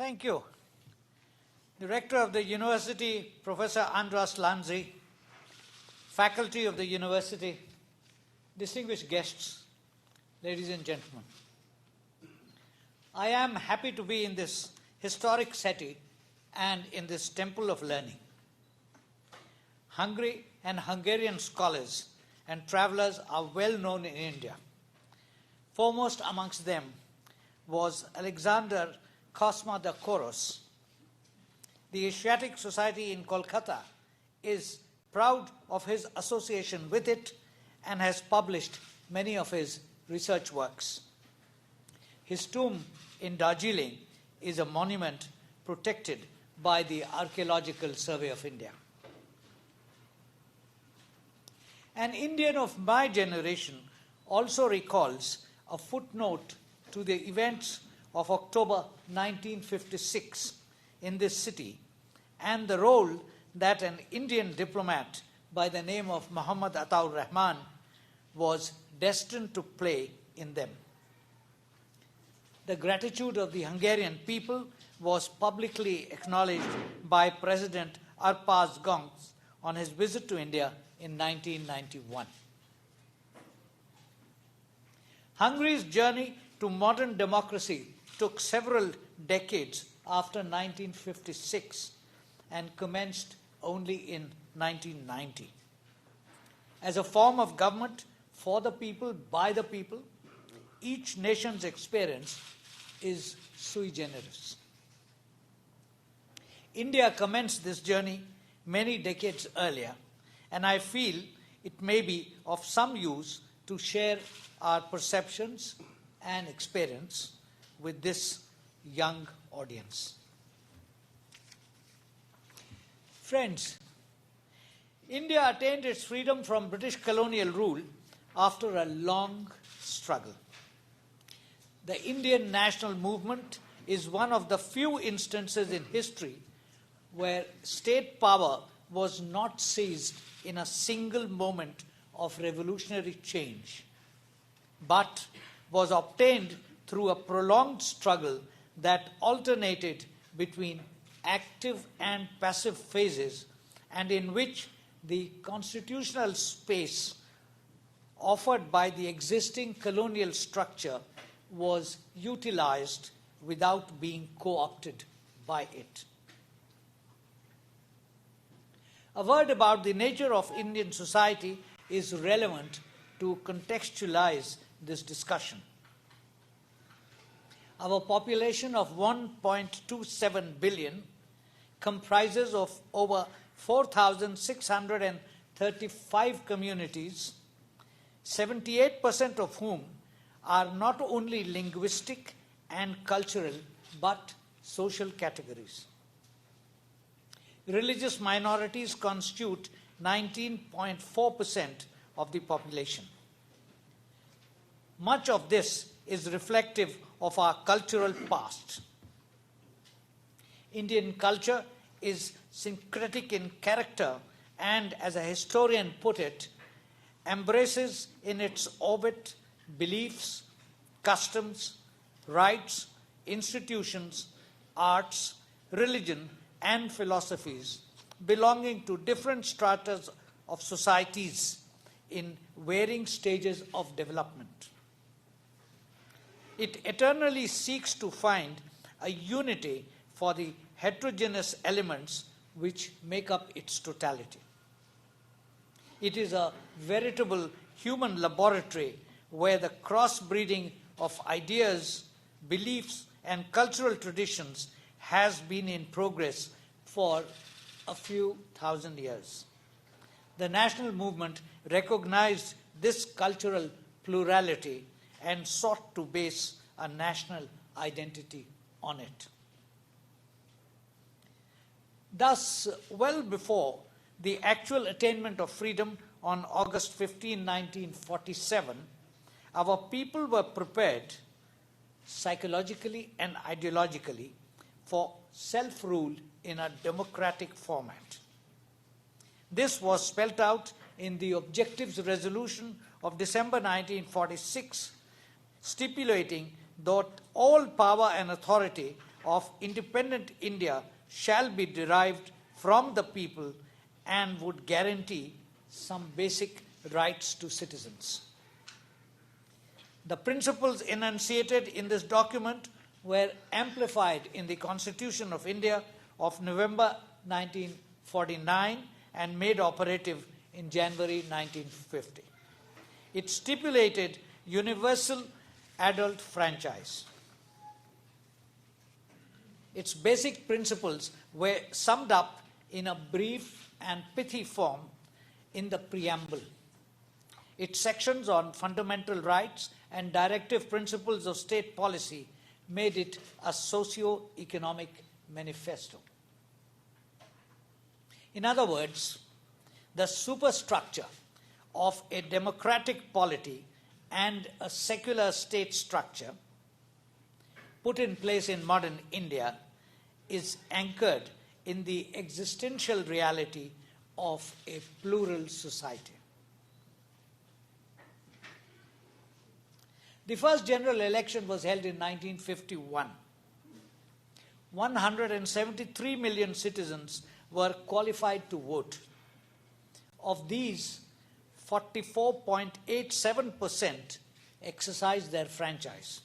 Thank you. The Rector of the University, Professor Andras Lanzi, faculty of the University, distinguished guests, ladies and gentlemen. I am happy to be in this historic city and in this temple of learning. Hungary and Hungarian scholars and travelers are well known in India. Foremost amongst them was Alexander Kosma-Koros. The Asiatic Society in Kolkata is proud of his association with it and has published many of his research works. His tomb in Darjeeling is a monument protected by the Archaeological Survey of India. An Indian of my generation also recalls a footnote to the events of October 1956 in this city and the role that an Indian diplomat by the name of Muhammad Ataur Rahman was destined to play in them. The gratitude of the Hungarian people was publicly acknowledged by President Arpaz Goncs on his visit to India in 1991. Hungary's journey to modern democracy took several decades after 1956 and commenced only in 1990. As a form of government for the people, by the people, each nation's experience is sui generis. India commenced this journey many decades earlier, and I feel it may be of some use to share our perceptions and experience with this young audience. Friends, India attained its freedom from British colonial rule after a long struggle. The Indian national movement is one of the few instances in history where state power was not seized in a single moment of revolutionary change, but was obtained through a prolonged struggle that alternated between active and passive phases, and in which the constitutional space offered by the existing colonial structure was utilized without being co-opted by it. A word about the nature of Indian society is relevant to contextualize this discussion. Our population of 1.27 billion comprises of over 4,635 communities, 78% of whom are not only linguistic and cultural but social categories. Religious minorities constitute 19.4% of the population. Much of this is reflective of our cultural past. Indian culture is syncretic in character and, as a historian put it, embraces in its orbit beliefs, customs, rites, institutions, arts, religion, and philosophies belonging to different stratas of societies in varying stages of development. It eternally seeks to find a unity for the heterogeneous elements which make up its totality. It is a veritable human laboratory where the crossbreeding of ideas, beliefs, and cultural traditions has been in progress for a few thousand years. The national movement recognized this cultural plurality and sought to base a national identity on it. Thus, well before the actual attainment of freedom on August 15, 1947, our people were prepared psychologically and ideologically for self-rule in a democratic format. This was spelt out in the Objectives Resolution of December 1946, stipulating that all power and authority of independent India shall be derived from the people and would guarantee some basic rights to citizens. The principles enunciated in this document were amplified in the Constitution of India of November 1949 and made operative in January 1950. It stipulated universal adult franchise. Its basic principles were summed up in a brief and pithy form in the preamble. Its sections on fundamental rights and directive principles of state policy made it a socio-economic manifesto. In other words, the superstructure of a democratic polity and a secular state structure put in place in modern India is anchored in the existential reality of a plural society. The first general election was held in 1951. 173 million citizens were qualified to vote. Of these, 44.87% exercised their franchise.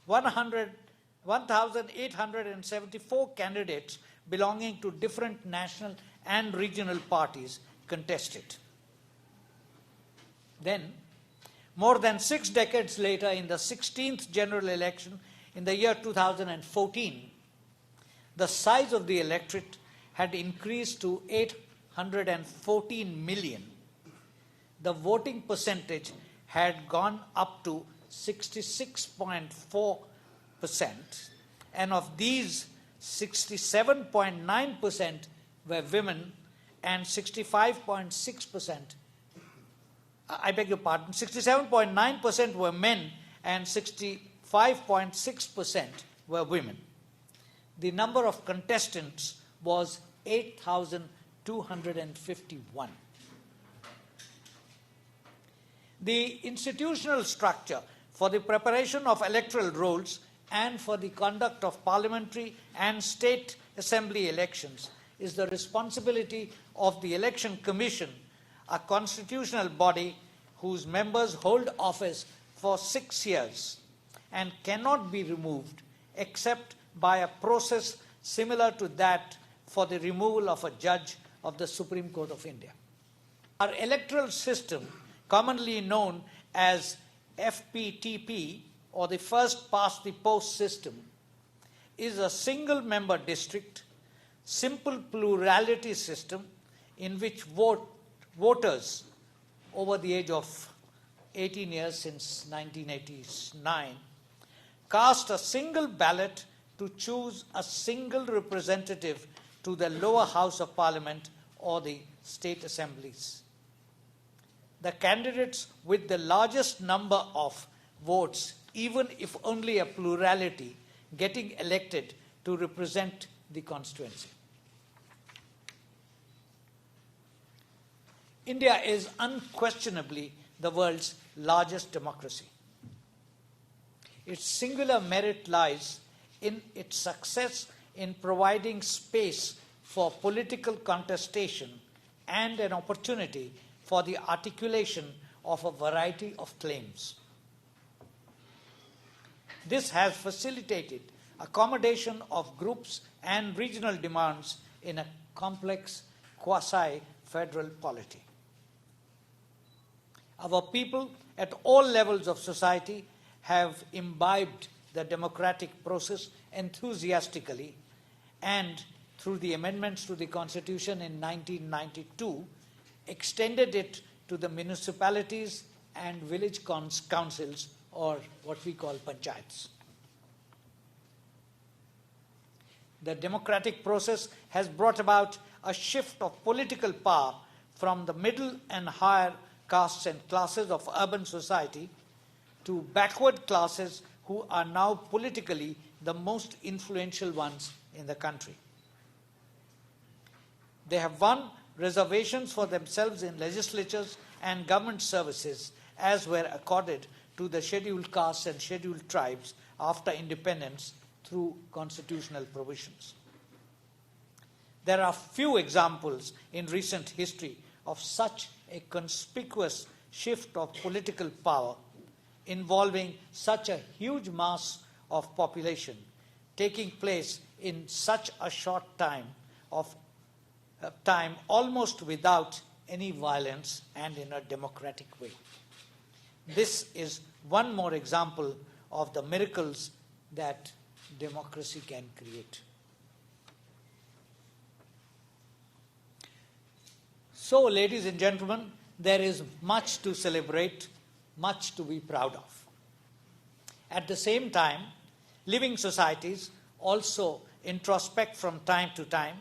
1,874 candidates belonging to different national and regional parties contested. Then, more than 6 decades later, in the 16th general election in the year 2014, the size of the electorate had increased to 814 million. The voting percentage had gone up to 66.4%, and of these, 67.9% were women and 65.6%, I beg your pardon, 67.9% were men and 65.6% were women. The number of contestants was 8,251. The institutional structure for the preparation of electoral rolls and for the conduct of parliamentary and state assembly elections is the responsibility of the Election Commission, a constitutional body whose members hold office for 6 years and cannot be removed except by a process similar to that for the removal of a judge of the Supreme Court of India. Our electoral system, commonly known as FPTP, or the first past the post system, is a single member district, simple plurality system in which voters over the age of 18 years since 1989 cast a single ballot to choose a single representative to the lower house of parliament or the state assemblies. The candidates with the largest number of votes, even if only a plurality, getting elected to represent the constituency. India is unquestionably the world's largest democracy. Its singular merit lies in its success in providing space for political contestation and an opportunity for the articulation of a variety of claims. This has facilitated accommodation of groups and regional demands in a complex quasi-federal polity. Our people at all levels of society have imbibed the democratic process enthusiastically, and through the amendments to the Constitution in 1992, extended it to the municipalities and village councils, or what we call panchayats. The democratic process has brought about a shift of political power from the middle and higher castes and classes of urban society to backward classes who are now politically the most influential ones in the country. They have won reservations for themselves in legislatures and government services, as were accorded to the scheduled castes and scheduled tribes after independence through constitutional provisions. There are few examples in recent history of such a conspicuous shift of political power involving such a huge mass of population taking place in such a short time almost without any violence and in a democratic way. This is one more example of the miracles that democracy can create. So, ladies and gentlemen, there is much to celebrate, much to be proud of. At the same time, living societies also introspect from time to time,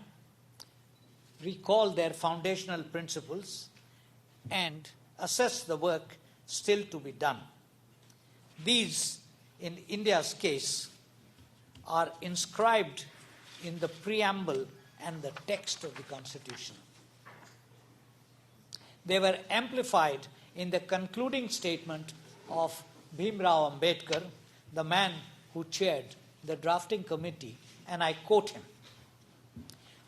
recall their foundational principles, and assess the work still to be done. These, in India's case, are inscribed in the preamble and the text of the Constitution. They were amplified in the concluding statement of Bhimrao Ambedkar, the man who chaired the drafting committee, and I quote him,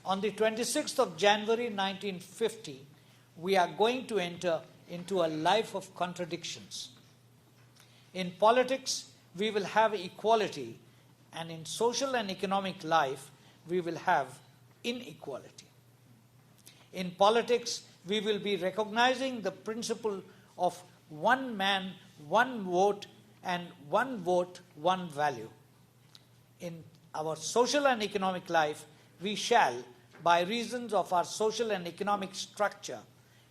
"On the 26th of January 1950, we are going to enter into a life of contradictions. In politics, we will have equality, and in social and economic life, we will have inequality. In politics, we will be recognizing the principle of one man, one vote, and one vote, one value. In our social and economic life, we shall, by reasons of our social and economic structure,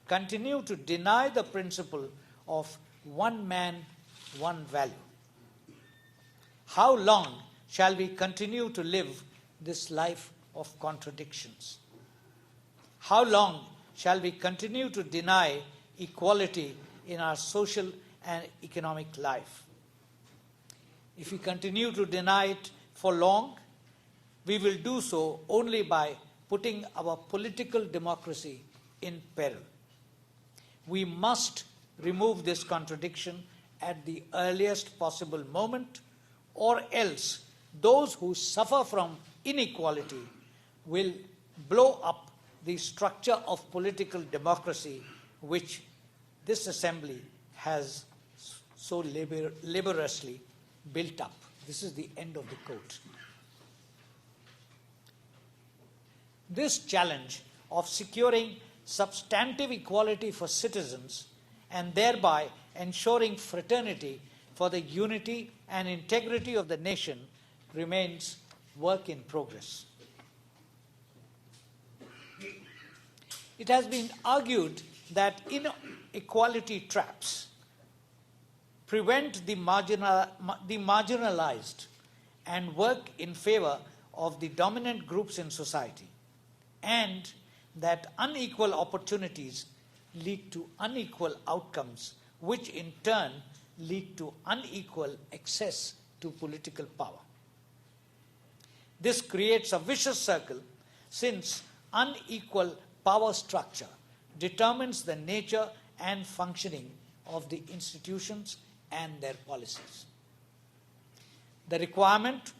continue to deny the principle of one man, one value. How long shall we continue to live this life of contradictions? How long shall we continue to deny equality in our social and economic life? If we continue to deny it for long, we will do so only by putting our political democracy in peril. We must remove this contradiction at the earliest possible moment, or else those who suffer from inequality will blow up the structure of political democracy which this assembly has so laboriously built up." This is the end of the quote. This challenge of securing substantive equality for citizens and thereby ensuring fraternity for the unity and integrity of the nation remains work in progress. It has been argued that inequality traps prevent the marginalized and work in favor of the dominant groups in society, and that unequal opportunities lead to unequal outcomes, which in turn lead to unequal access to political power. This creates a vicious circle, since unequal power structure determines the nature and functioning of the institutions and their policies. The requirement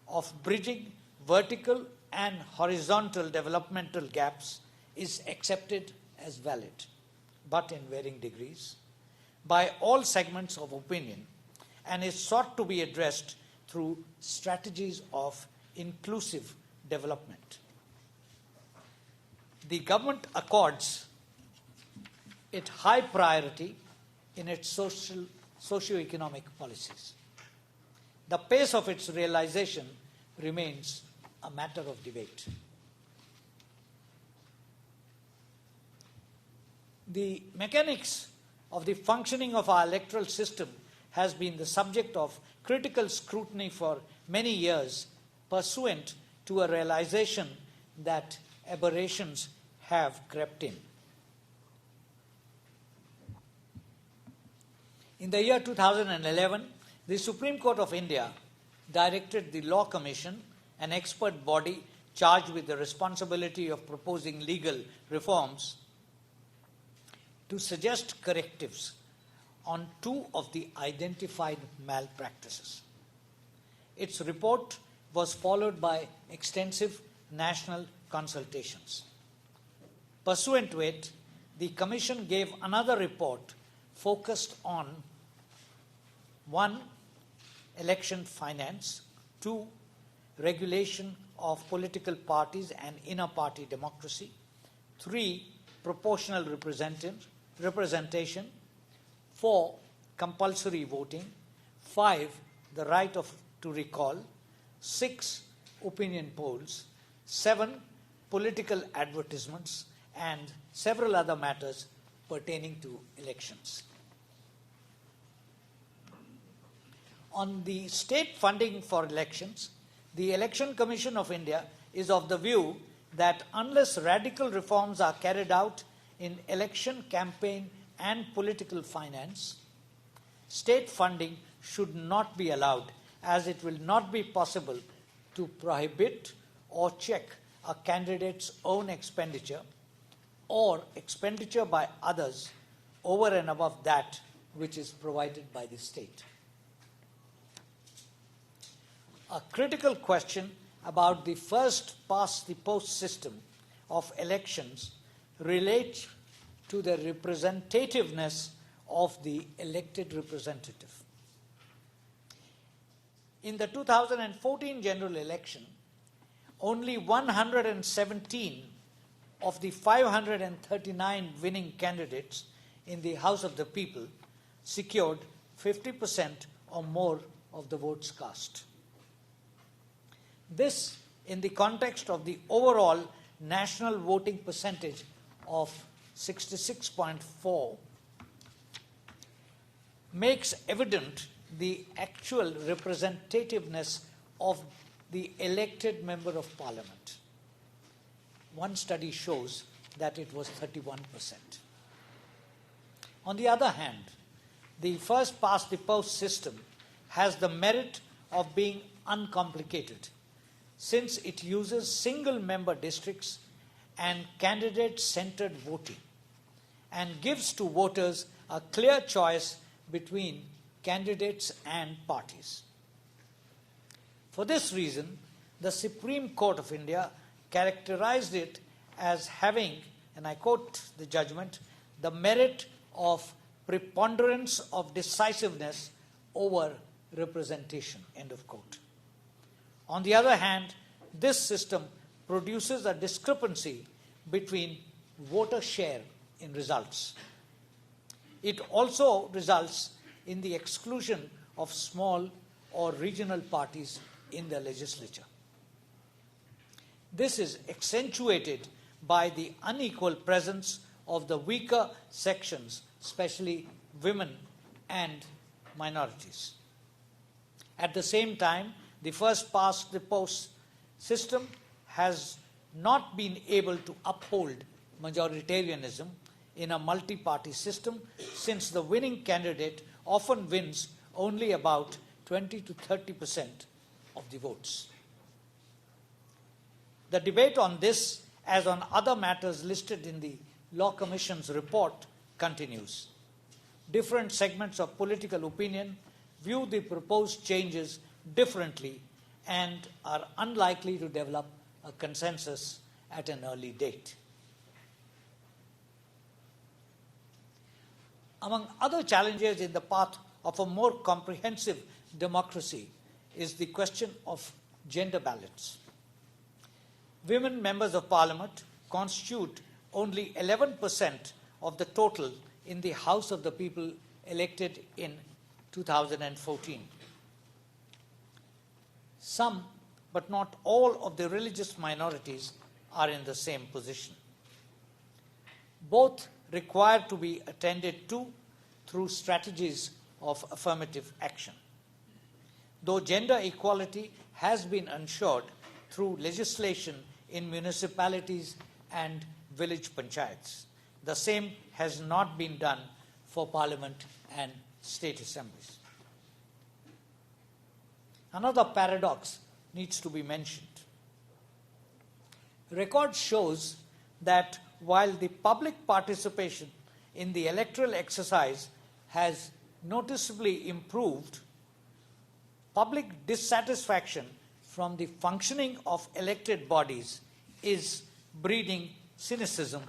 of bridging vertical and horizontal developmental gaps is accepted as valid, but in varying degrees, by all segments of opinion, and is sought to be addressed through strategies of inclusive development. The government accords it high priority in its socio-economic policies. The pace of its realization remains a matter of debate. The mechanics of the functioning of our electoral system has been the subject of critical scrutiny for many years, pursuant to a realization that aberrations have crept in. In the year 2011, the Supreme Court of India directed the Law Commission, an expert body charged with the responsibility of proposing legal reforms, to suggest correctives on 2 of the identified malpractices. Its report was followed by extensive national consultations. Pursuant to it, the Commission gave another report focused on 1. Election finance, 2. Regulation of political parties and inner-party democracy, 3. Proportional representation, 4. Compulsory voting, 5. The right to recall, 6. Opinion polls, 7. Political advertisements, and several other matters pertaining to elections. On the state funding for elections, the Election Commission of India is of the view that unless radical reforms are carried out in election campaign and political finance, state funding should not be allowed, as it will not be possible to prohibit or check a candidate's own expenditure or expenditure by others over and above that which is provided by the state. A critical question about the first-past-the-post system of elections relates to the representativeness of the elected representative. In the 2014 general election, only 117 of the 539 winning candidates in the House of the People secured 50% or more of the votes cast. This, in the context of the overall national voting percentage of 66.4, makes evident the actual representativeness of the elected member of Parliament. One study shows that it was 31%. On the other hand, the first-past-the-post system has the merit of being uncomplicated, since it uses single-member districts and candidate-centered voting, and gives to voters a clear choice between candidates and parties. For this reason, the Supreme Court of India characterized it as having, and I quote the judgment, the merit of preponderance of decisiveness over representation, end of quote. On the other hand, this system produces a discrepancy between voter share in results. It also results in the exclusion of small or regional parties in the legislature. This is accentuated by the unequal presence of the weaker sections, especially women and minorities. At the same time, the first-past-the-post system has not been able to uphold majoritarianism in a multi-party system, since the winning candidate often wins only about 20 to 30% of the votes. The debate on this, as on other matters listed in the Law Commission's report, continues. Different segments of political opinion view the proposed changes differently and are unlikely to develop a consensus at an early date. Among other challenges in the path of a more comprehensive democracy is the question of gender balance. Women members of Parliament constitute only 11% of the total in the House of the People elected in 2014. Some, but not all, of the religious minorities are in the same position. Both require to be attended to through strategies of affirmative action. Though gender equality has been ensured through legislation in municipalities and village panchayats, the same has not been done for Parliament and state assemblies. Another paradox needs to be mentioned. Record shows that while the public participation in the electoral exercise has noticeably improved, public dissatisfaction from the functioning of elected bodies is breeding cynicism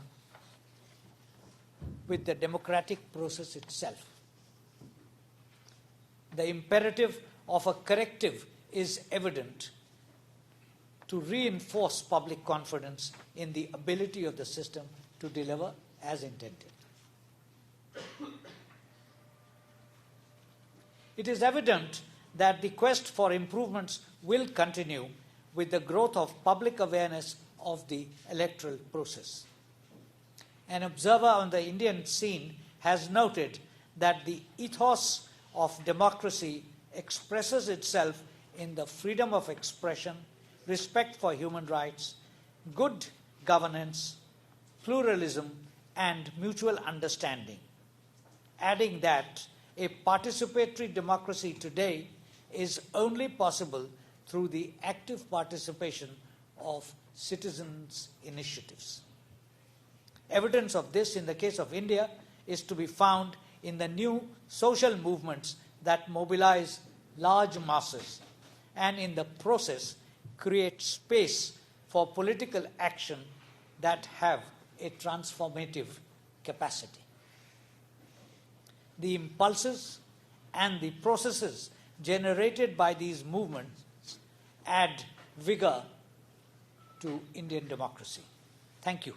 with the democratic process itself. The imperative of a corrective is evident to reinforce public confidence in the ability of the system to deliver as intended. It is evident that the quest for improvements will continue with the growth of public awareness of the electoral process. An observer on the Indian scene has noted that the ethos of democracy expresses itself in the freedom of expression, respect for human rights, good governance, pluralism, and mutual understanding, adding that a participatory democracy today is only possible through the active participation of citizens' initiatives. Evidence of this in the case of India is to be found in the new social movements that mobilize large masses and in the process create space for political action that have a transformative capacity. The impulses and the processes generated by these movements add vigor to Indian democracy. Thank you.